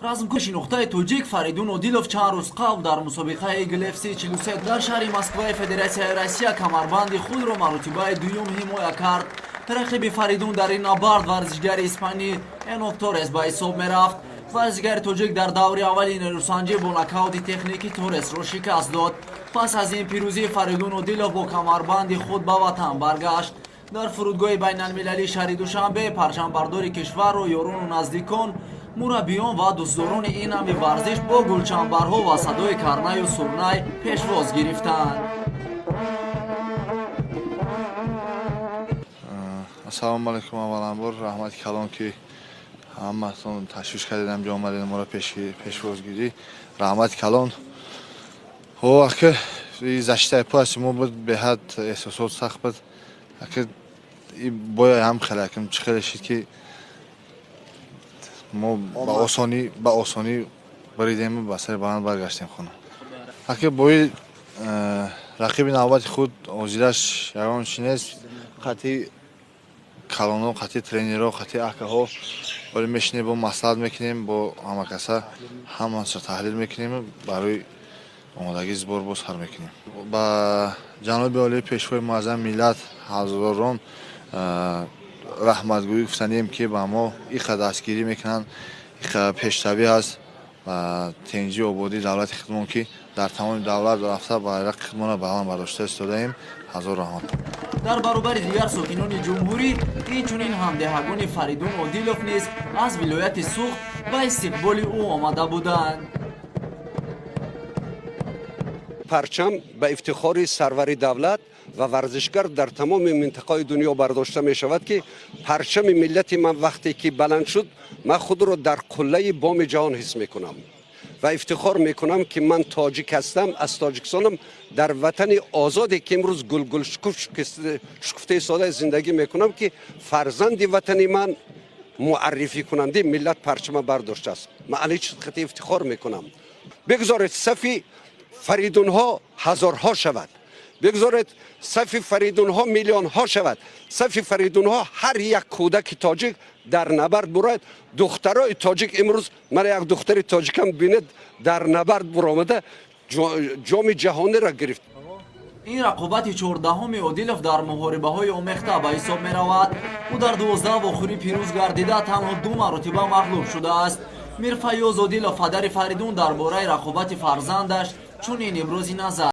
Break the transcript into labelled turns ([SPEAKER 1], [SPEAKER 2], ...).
[SPEAKER 1] размкуши нуқтаи тоҷик Фаридун Одилов чанд рӯз қабл дар мусобиқаи ГЛФС 43 дар шаҳри Москваи Федератсияи Россия камарбанди худро маротибаи дуюм ҳимоя кард. рақиби Фаридун дар ин набард варзишгари испанӣ Энок Торрес ба ҳисоб мерафт. варзишгари тоҷик дар даври аввали нерӯсанҷӣ бо нокаути техникӣ Торресро шикаст дод. пас аз ин пирӯзӣ Фаридун Одилов бо камарбанди худ ба ватан баргашт. дар фурудгоҳи байналмилалии шаҳри Душанбе парчамбардори кишварро ёрону наздикон, мураббиён ва дӯстдорони ин ҳами варзиш бо гулчамбарҳо ва садои карнаю сурнай пешвоз гирифтанд.
[SPEAKER 2] Ассалому алайкум. Авваланбор раҳмати калон ки ҳаматон ташвиш кардидам ҷо омадед моро пешвозгирӣ. Раҳмати калон. Ҳо ака заштаи паси мо буд беҳад эҳсосот сахт буд. Ака боя ҳам хеле акам чӣ хеле шид ки мо ба осонӣ баридем ба сари баланд баргаштем хона. Ака бои рақиби навбати худ озираш ягон чи нест. Хати калоно, хати тренеро, хати акаҳо оле мешинем бо маслиҳат мекунем, бо ҳама каса ҳамаашро таҳлил мекунем, барои омодагии збор боз ҳар мекунем. Ба ҷаноби олии пешвои муаззами миллат ҳазорон раҳматгӯӣ гуфтанем ки ба мо иқа дастгирӣ мекунанд, иқа пештравӣ аст ба тинҷии ободии давлати худмон ки дар тамоми давлат рафта байрақи худмонро баланд бардошта истодаем. ҳазор раҳмат.
[SPEAKER 1] дар баробари дигар сокинони ҷумҳурӣ инчунин ҳамдиҳагони Фаридун Одилов низ аз вилояти Суғд ба истиқболи ӯ омада буданд.
[SPEAKER 3] парчам ба ифтихори сарвари давлат ва варзишгар дар тамоми минтақаи дунё бардошта мешавад ки парчами миллати ман вақте ки баланд шуд, ман худро дар қуллаи боми ҷаҳон ҳис мекунам ва ифтихор мекунам ки ман тоҷик ҳастам, аз Тоҷикистонам, дар ватани озоде ки имрӯз гулшукуфта истода зиндагӣ мекунам ки фарзанди ватани ман муаррифӣ кунандаи миллат парчама бардоштааст. ман алин чиз хати ифтихор мекунам. бигзоред сафи фаридунҳо ҳазорҳо шавад, бигзоред сафи фаридунҳо миллионҳо шавад, сафи фаридунҳо ҳар як кӯдаки тоҷик дар набард бурояд. духтарои тоҷик имрӯз мана як духтари тоҷикам бинед дар набард буромада ҷоми ҷаҳонира гирифт.
[SPEAKER 1] ин рақобати 14-уми Одилов дар муҳорибаҳои омехта ба ҳисоб меравад. ӯ дар 12 вохӯрӣ пирӯз гардида танҳо 2 маротиба мағлуб шудааст. Мирфайёз Одилов падари Фаридун дар бораи рақобати фарзандаш чунин ибрози назар